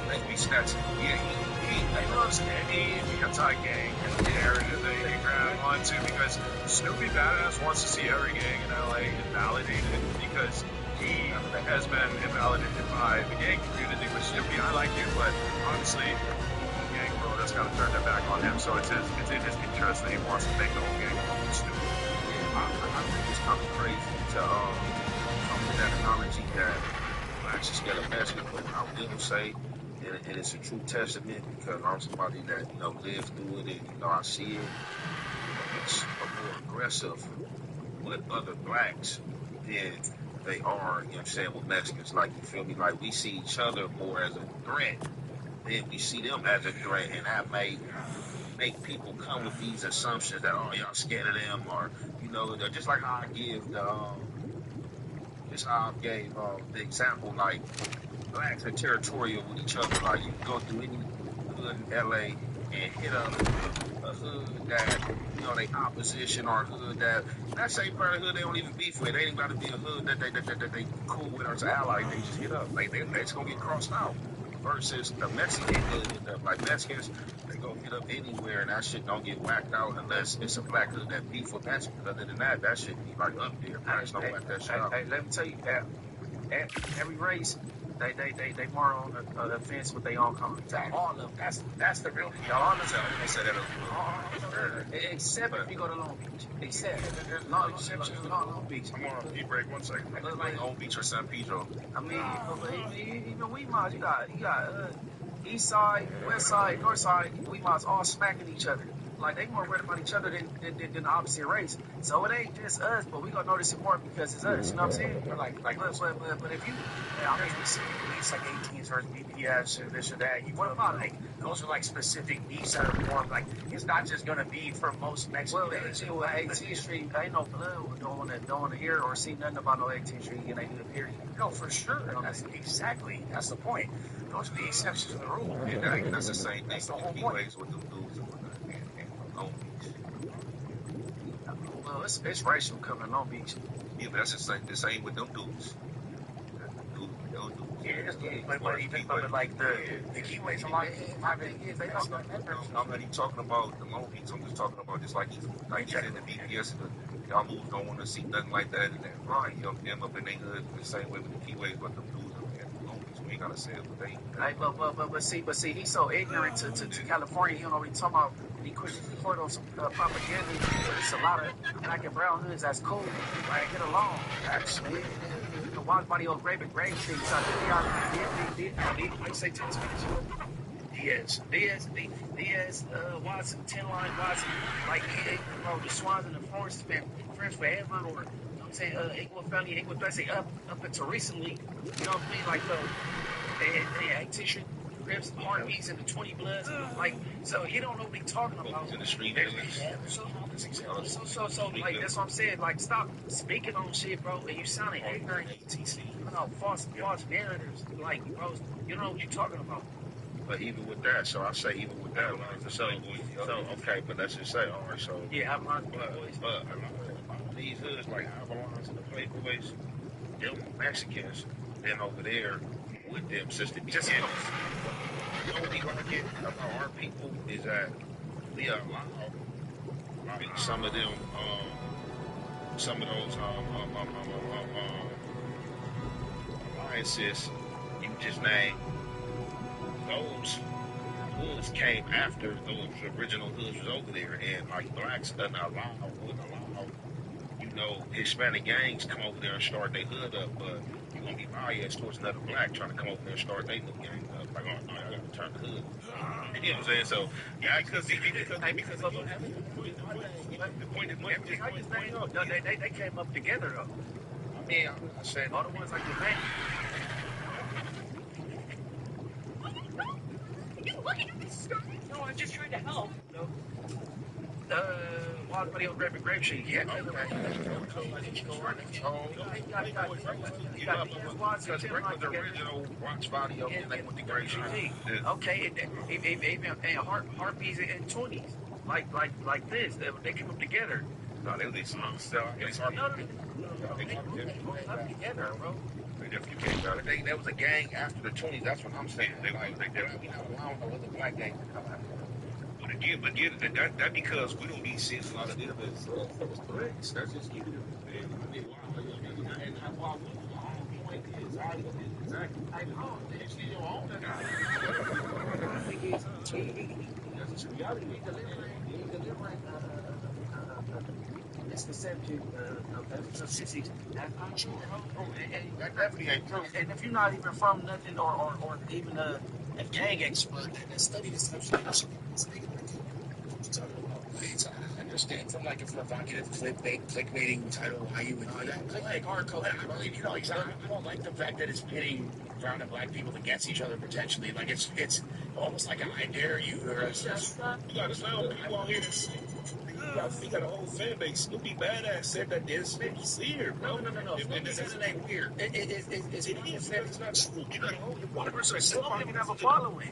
They be snatching. Yeah, He loves any anti-gang area that they can grab onto because Snoopy Badass wants to see every gang in LA invalidated because he has been invalidated by the gang community. But Snoopy, I like you, but honestly, the gang world has kind of turned their back on him. So it's in his interest that he wants to make the whole gang Snoopy. I think it's kind of crazy to come to that analogy that blacks are scared of Mexicans, but I will say, and it's a true testament because I'm somebody that, lived through it and, I see it. It's more aggressive with other blacks than they are, you know what I'm saying, with Mexicans. Like, you feel me? Like, we see each other more as a threat than we see them as a threat, and that may make people come with these assumptions that, oh, y'all scared of them, or, just like how I give the example, like, blacks are territorial with each other. Like, you can go through any hood in LA and hit a hood that, they opposition, or a hood that same part of the hood they don't even beef with. They ain't got to be a hood that they cool with or as allies. They just hit up. Like, they just gonna get crossed out. Versus the Mexican hood hit up. Like, Mexicans, they go hit up anywhere and that shit don't get whacked out unless it's a black hood that beef with Mexicans. Other than that shit be like up there. Blacks don't whack that shit out. Hey, let me tell you that every race, they more on the fence with their own color. All of them. That's the real deal. All of them. They say that except if you go to Long Beach. Except not Long Beach. I'm on a break 1 second. Like Long Beach or San Pedro. I mean, even Weedmont, you got east side, west side, north side, we might all smacking each other. Like, they more worried about each other than the opposite race. So it ain't just us, but we gonna notice it more because it's us. You know what I'm saying? But But if you, I mean, specific beefs like 18s versus BPS or this or that. What about like those are like specific beefs that are more like it's not just gonna be for most Mexican. well, 18th Street, ain't no blood. Don't wanna hear or see nothing about no 18th Street in a hood, period. No, for sure. That's the point. Those are the exceptions to the rule. And that's the same thing. That's the whole He point. ways with them dudes and Long Beach. Well, it's racial coming in Long Beach. Yeah, but that's the same with them dudes. But even like the keyways are like they don't know. I'm not even talking about the Long Beach. I'm just talking about just like you said, the BPS, y'all moves don't want to see nothing like that. And that right, them up in their hood the same way with the keyways, but them dudes up in Long Beach, we ain't gotta say it, but they. But see, he's so ignorant to California. He don't know what he's talking about. He pushes the court on some propaganda. It's a lot of black and brown hoods that's cool. Like, get along. Actually, the wild body on Grave Tree. I say 10 minutes. Diaz, Watson, 10 line Watson, like bro, the Swans and the Forest have been friends forever, or you know what I'm saying, Inglewood family, Inglewood family, up until recently, you know what I mean, like they had tissue, Crips, heartbeats, and the 20 Bloods, like, so he don't know what he's talking about. In the street, So, like, that's what I'm saying, like, stop speaking on shit, bro, and you sounding ignorant, false narratives, like, bro, you don't know what you're talking about. But even with that, so I say even with that, so okay, but let's just say, all right, so yeah, I'm on but a lot of these hoods like Avalons and the Playboys, them Mexicans been over there with them since the beginning. You know what we like it about our people is that we allow like some of them, some of those alliances you just named. Those hoods came after those original hoods was over there, and like blacks wouldn't allow, you know, Hispanic gangs come over there and start their hood up, but you're gonna be biased towards another black trying to come over there and start their little gang up. Like, oh no, I gotta turn the hood. You know what I'm saying? So yeah, because of the point is they came up together though. I mean, I said all the ones like the man. No, I'm just trying to help. No. Wild Buddy on Grave Sheet. Yeah. Because Rick was the original watch body of and they went to Grave Sheet. Okay, and heartbeats and 20s. Like this. They came up together. No, they was together, bro. There was a gang after the 20s. That's what I'm saying. We not allowing no other black gang to come out. But again, that because we don't be seeing a lot of them as threats. That's just keeping it. I mean, and that's why the whole point is exactly. I know. It's your own. That's the reality. He's delivering. It's the subject of sissies. That's not true. That definitely ain't true. And if you're not even from nothing or even a gang expert that study this type of shit, I understand from like a provocative clickbaiting title why you would do that. Like hardcore. I believe I don't like the fact that it's pitting brown and black people against each other potentially. Like it's almost like I dare you or it's just you got people out here that's we got a whole fan base. Snoopy Badass said that this is weird, bro. No. Snoopy says it ain't weird. It's not true. You got a whole 100% Snoopy have a following.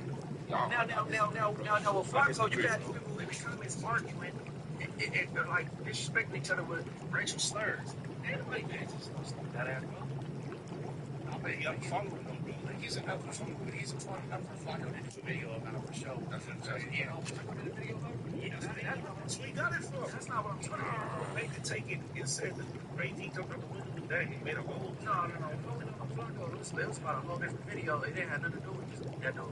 Now, with Flacco, you got people in the comments arguing and they're like disrespecting each other with racial slurs. Anybody dances that ass, bro. I bet I'm following him, bro. Like, he's an alpha follower, but he's a fun alpha Flacco. They do a video about it for show. That's what I'm saying. You know, that's where he got it from. That's not what I'm talking about. They could take it and said that Ray jumped out the window today. He made a whole. No. Flacco, it was about a whole different video. It didn't have nothing to do with this. That dude.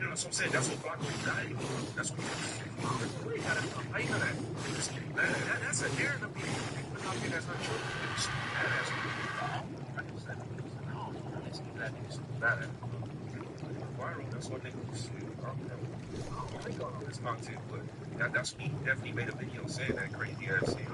You know what I'm saying? That's what Flacco died. That's what he got it from. How you know that? That's a narrative. But I think that's not true. viral. That's what they gonna see. I think all this content, but that's he definitely made a video saying that crazy ass thing.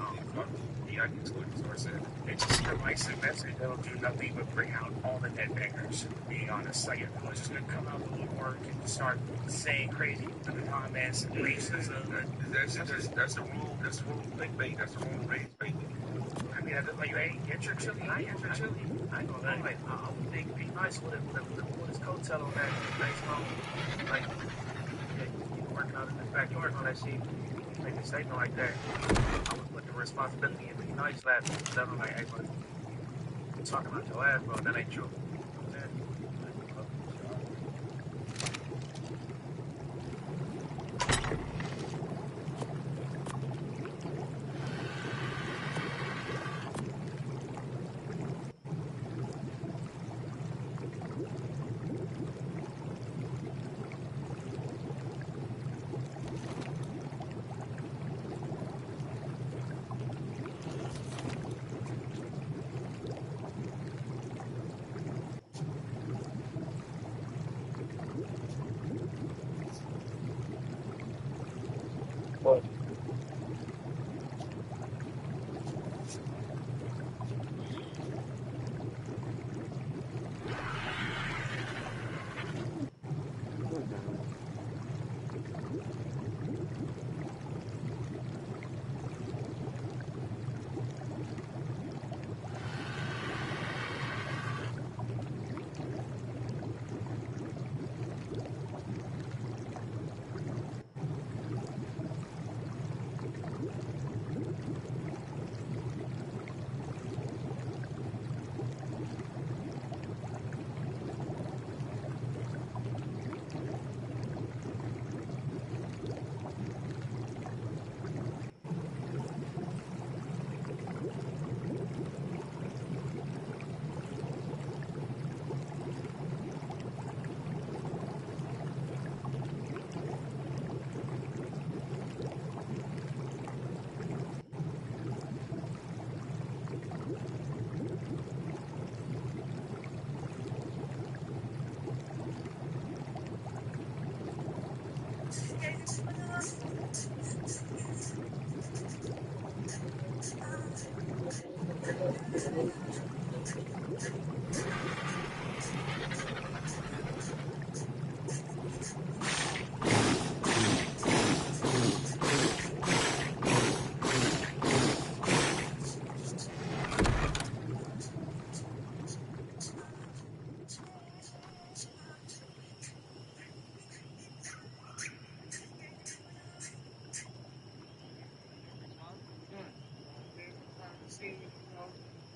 Yeah, I get to it. So I said, It's just your basic message that'll do nothing but bring out all the net bangers. To be honest, like everyone's just gonna come out with the work and start saying crazy in the comments and racism. that's the wrong clickbait. That's the wrong bait. I mean, I just like, hey, get your chili. I ain't gonna lie. Like, I would think be nice with his coattail on that nice long, like, yeah, you working out in his backyard on that shit. Make a statement like that. I would put the responsibility in be nice lad. Instead of like, hey, but you're talking about your ass, bro. That ain't true.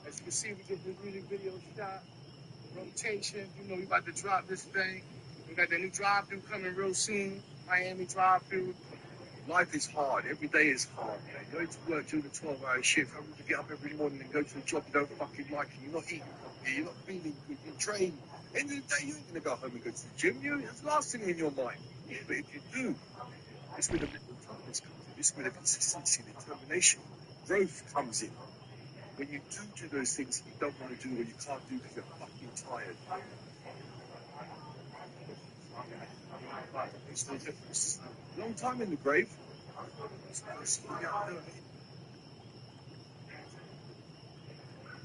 As you can see, we get the music video shot, rotation. You know, we about to drop this thing. We got the new drive-through coming real soon. Miami drive-through. Life is hard. Every day is hard. Man. You go to work, do the 12-hour shift. How would you get up every morning and go to a job you don't fucking like and you're not eating properly, you're not feeling good, you train. End of the day, you ain't gonna go home and go to the gym. It's the last thing in your mind. Yeah, but if you do, it's where the mental toughness comes in. It's where the consistency, the determination, growth comes in. When you do those things you don't want to do or you can't do because you're fucking tired. Makes no difference. Long time in the grave.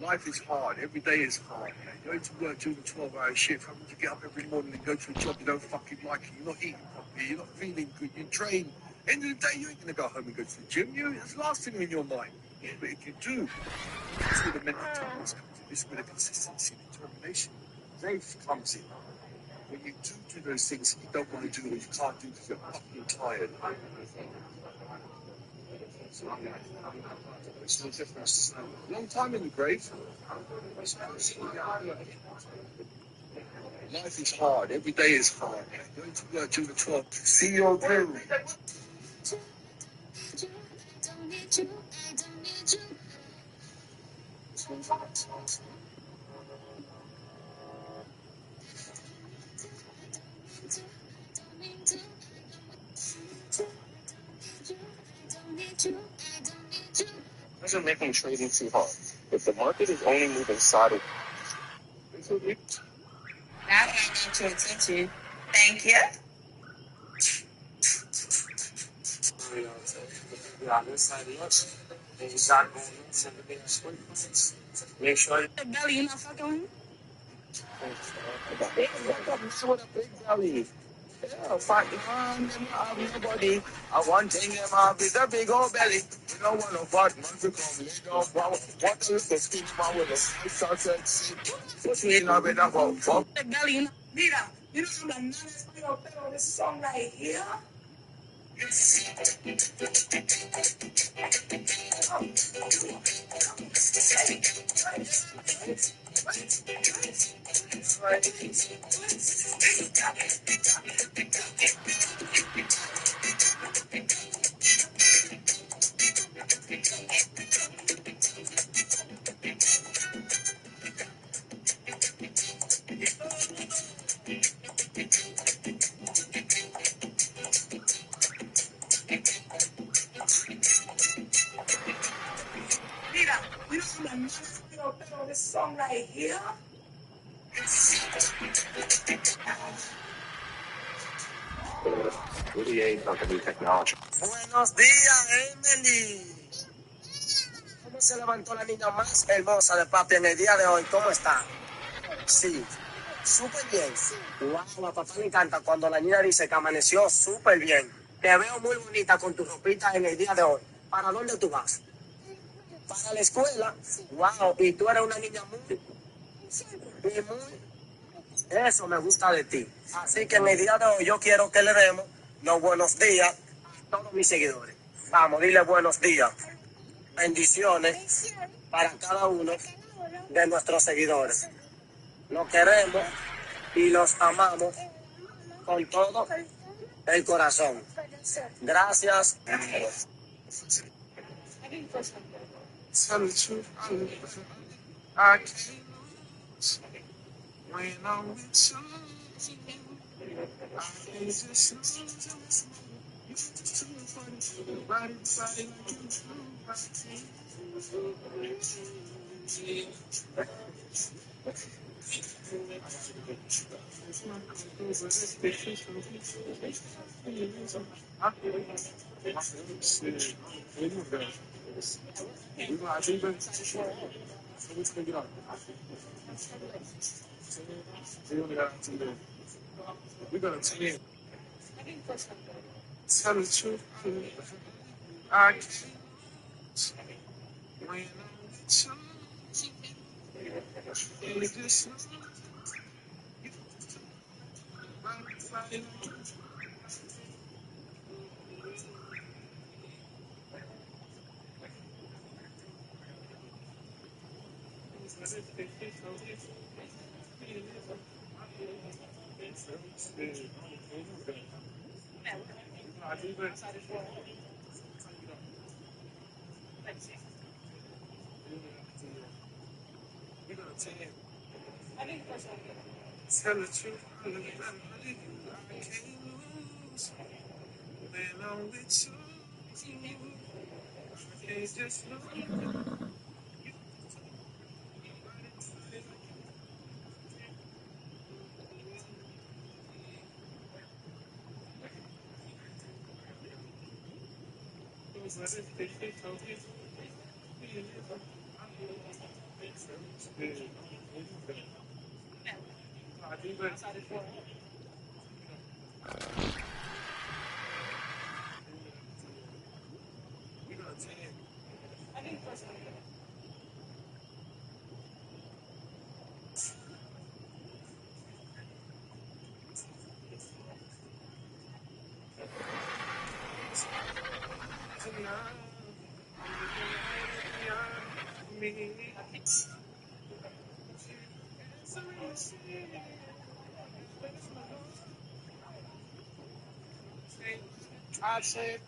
Life is hard. Every day is hard. You go to work, do the 12-hour shift. How would you get up every morning and go to a job you don't fucking like and you're not eating properly, you're not feeling good, you train. End of the day, you ain't gonna go home and go to the gym. It's the last thing in your mind. Yeah, but if you do, it's where the mental toughness comes in. It's where the consistency, determination, growth comes in. When you do those things you don't want to do or you can't do because you're fucking tired. Makes no difference. Long time in the grave. Life is hard. Every day is hard. Going to work, do the 12. See your room. Doesn't making trading too hard. If the market is only moving sideways, Now that I got your attention, Thank you. Make sure you the belly, you're not fucking with me. Big with a big belly. Yeah, fuck, them have nobody. I one thing them have is a big old belly. You don't want no fat man to come lay down. What a little skinny man with a nice and sexy. Put me in a bed of a fuck. The belly, mira, you know I'm not español, pero this song right here. Mira, you know I'm not español, pero this song right here. Really ain't about the new technology. Buenos días, Emily. ¿Cómo se levantó la niña más hermosa de papi en el día de hoy? ¿Cómo está? Sí, súper bien. Wow, a papá le encanta cuando la niña dice que amaneció súper bien. Te veo muy bonita con tu ropita en el día de hoy. ¿Para dónde tú vas? Para la escuela. Wow, y tú eres una niña muy... Eso me gusta de ti. Así que en el día de hoy yo quiero que le demos los buenos días a todos mis seguidores. Vamos, dile buenos días. Bendiciones para cada uno de nuestros seguidores. Los queremos y los amamos con todo el corazón. Gracias. Tell the truth, I can't lose when I'm with you. I can't just lose you just too funny. Body like you do. I we're gonna take tell the truth. I can't lose when I'm with you. And it just tell the truth, I can't lose when I'm with you. I can't just lose. I said,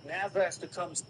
Now, Pastor comes.